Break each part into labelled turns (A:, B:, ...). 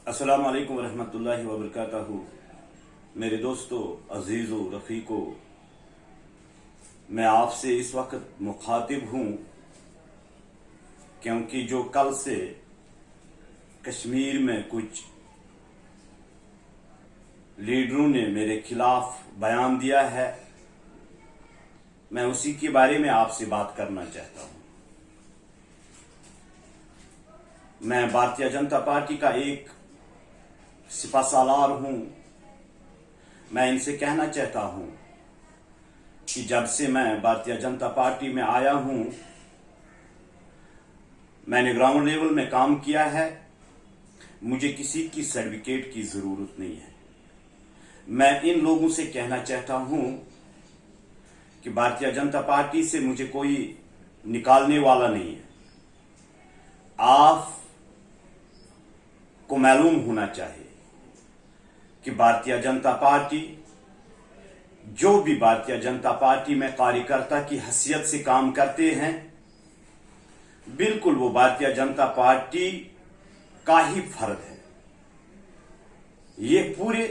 A: अस्सलाम वालेकुम वरहमतुल्लाहि वबरकातहू। मेरे दोस्तों, अजीज़ों, रफ़ीक़ों, मैं आपसे इस वक्त मुखातिब हूँ क्योंकि जो कल से कश्मीर में कुछ लीडरों ने मेरे खिलाफ बयान दिया है, मैं उसी के बारे में आपसे बात करना चाहता हूँ। मैं भारतीय जनता पार्टी का एक सिपहसालार हूँ। मैं इनसे कहना चाहता हूँ कि जब से मैं भारतीय जनता पार्टी में आया हूँ, मैंने ग्राउंड लेवल में काम किया है। मुझे किसी की सर्टिफिकेट की ज़रूरत नहीं है। मैं इन लोगों से कहना चाहता हूँ कि भारतीय जनता पार्टी से मुझे कोई निकालने वाला नहीं है। आप को मालूम होना चाहिए कि भारतीय जनता पार्टी, जो भी भारतीय जनता पार्टी में कार्यकर्ता की हैसियत से काम करते हैं, बिल्कुल वो भारतीय जनता पार्टी का ही फर्ज है। ये पूरे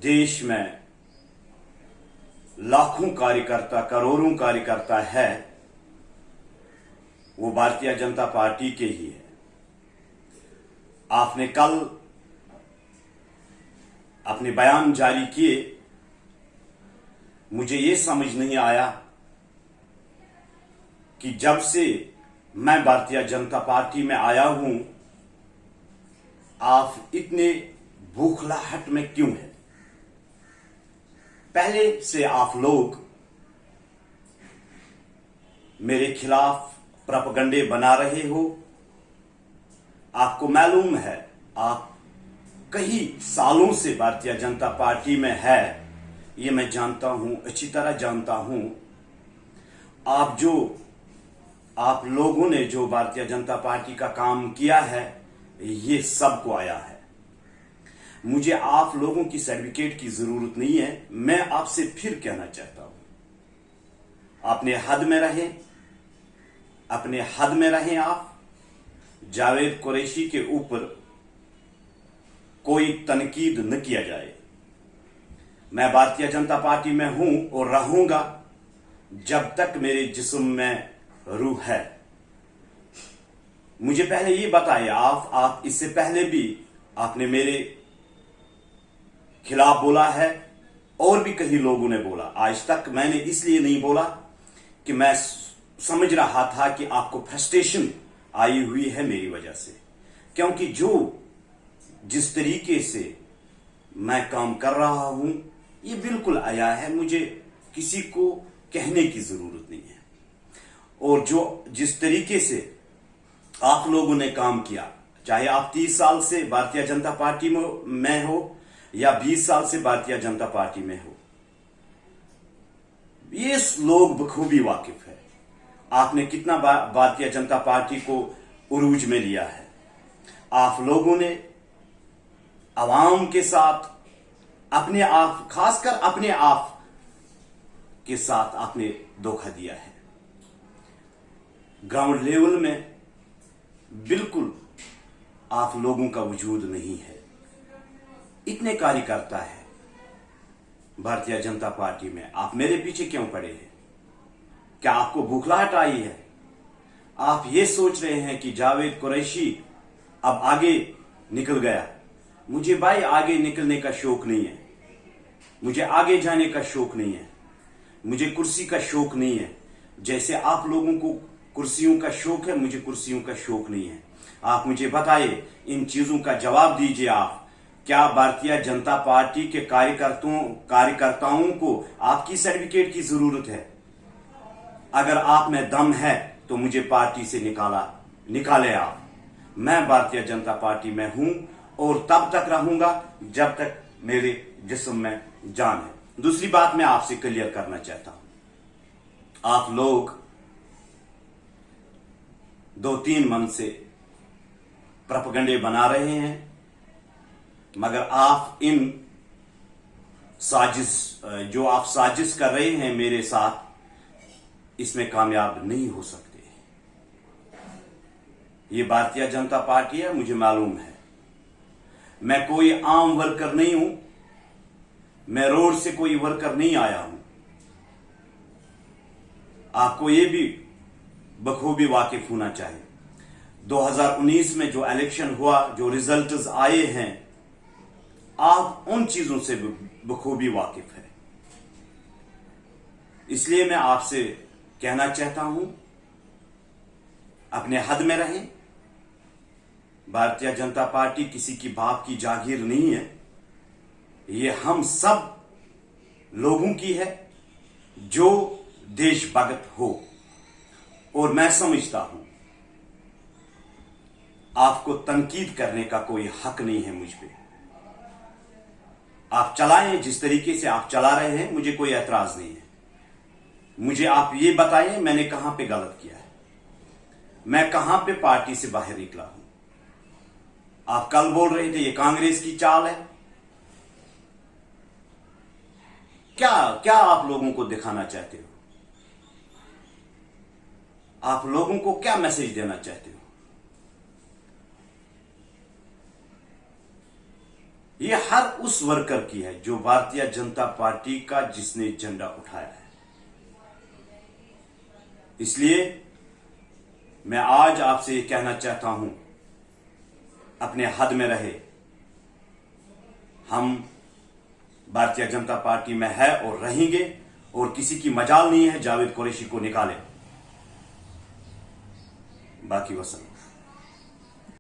A: देश में लाखों कार्यकर्ता, करोड़ों कार्यकर्ता है, वो भारतीय जनता पार्टी के ही है। आपने कल अपने बयान जारी किए, मुझे ये समझ नहीं आया कि जब से मैं भारतीय जनता पार्टी में आया हूं, आप इतने बौखलाहट में क्यों हैं? पहले से आप लोग मेरे खिलाफ प्रोपेगेंडे बना रहे हो। आपको मालूम है, आप कई सालों से भारतीय जनता पार्टी में है, ये मैं जानता हूं, अच्छी तरह जानता हूं। आप लोगों ने जो भारतीय जनता पार्टी का काम किया है, ये सबको आया है। मुझे आप लोगों की सर्टिफिकेट की जरूरत नहीं है। मैं आपसे फिर कहना चाहता हूं, अपने हद में रहें, अपने हद में रहें। आप जावेद कुरैशी के ऊपर कोई तनकीद न किया जाए। मैं भारतीय जनता पार्टी में हूं और रहूंगा जब तक मेरे जिस्म में रूह है। मुझे पहले ये बताइए, आप इससे पहले भी आपने मेरे खिलाफ बोला है और भी कई लोगों ने बोला। आज तक मैंने इसलिए नहीं बोला कि मैं समझ रहा था कि आपको फ्रस्ट्रेशन आई हुई है मेरी वजह से, क्योंकि जिस तरीके से मैं काम कर रहा हूं, ये बिल्कुल आया है। मुझे किसी को कहने की जरूरत नहीं है। और जिस तरीके से आप लोगों ने काम किया, चाहे आप 30 साल से भारतीय जनता पार्टी में हो या 20 साल से भारतीय जनता पार्टी में हो, ये लोग बखूबी वाकिफ है आपने कितना भारतीय जनता पार्टी को उरूज में लिया है। आप लोगों ने अवाम के साथ, अपने आप, खासकर अपने आप के साथ आपने धोखा दिया है। ग्राउंड लेवल में बिल्कुल आप लोगों का वजूद नहीं है। इतने कार्यकर्ता है भारतीय जनता पार्टी में, आप मेरे पीछे क्यों पड़े हैं? क्या आपको बौखलाहट आई है? आप ये सोच रहे हैं कि जावेद कुरैशी अब आगे निकल गया। मुझे भाई आगे निकलने का शौक नहीं है। मुझे आगे जाने का शौक नहीं है। मुझे कुर्सी का शौक नहीं है। जैसे आप लोगों को कुर्सियों का शौक है, मुझे कुर्सियों का शौक नहीं है। आप मुझे बताइए, इन चीजों का जवाब दीजिए। आप क्या भारतीय जनता पार्टी के कार्यकर्ताओं को आपकी सर्टिफिकेट की जरूरत है? अगर आप में दम है तो मुझे पार्टी से निकाले आप। मैं भारतीय जनता पार्टी में हूं और तब तक रहूंगा जब तक मेरे जिस्म में जान है। दूसरी बात मैं आपसे क्लियर करना चाहता हूं, आप लोग 2-3 मन से प्रोपेगेंडे बना रहे हैं, मगर आप आप साजिश कर रहे हैं मेरे साथ, इसमें कामयाब नहीं हो सकते। ये भारतीय जनता पार्टी है, मुझे मालूम है। मैं कोई आम वर्कर नहीं हूं, मैं रोड से कोई वर्कर नहीं आया हूं। आपको यह भी बखूबी वाकिफ होना चाहिए, 2019 में जो इलेक्शन हुआ, जो रिजल्ट्स आए हैं, आप उन चीजों से बखूबी वाकिफ है। इसलिए मैं आपसे कहना चाहता हूं, अपने हद में रहें। भारतीय जनता पार्टी किसी की बाप की जागीर नहीं है, ये हम सब लोगों की है जो देशभक्त हो। और मैं समझता हूं आपको तनकीद करने का कोई हक नहीं है मुझ पे। आप चलाएं जिस तरीके से आप चला रहे हैं, मुझे कोई एतराज नहीं है। मुझे आप ये बताएं मैंने कहां पे गलत किया है, मैं कहां पे पार्टी से बाहर निकला हूं। आप कल बोल रहे थे ये कांग्रेस की चाल है। क्या क्या आप लोगों को दिखाना चाहते हो? आप लोगों को क्या मैसेज देना चाहते हो? ये हर उस वर्कर की है जो भारतीय जनता पार्टी का, जिसने झंडा उठाया है। इसलिए मैं आज आपसे ये कहना चाहता हूं, अपने हद में रहे। हम भारतीय जनता पार्टी में है और रहेंगे, और किसी की मजाल नहीं है जावेद कुरैशी को निकाले। बाकी वसल्लम।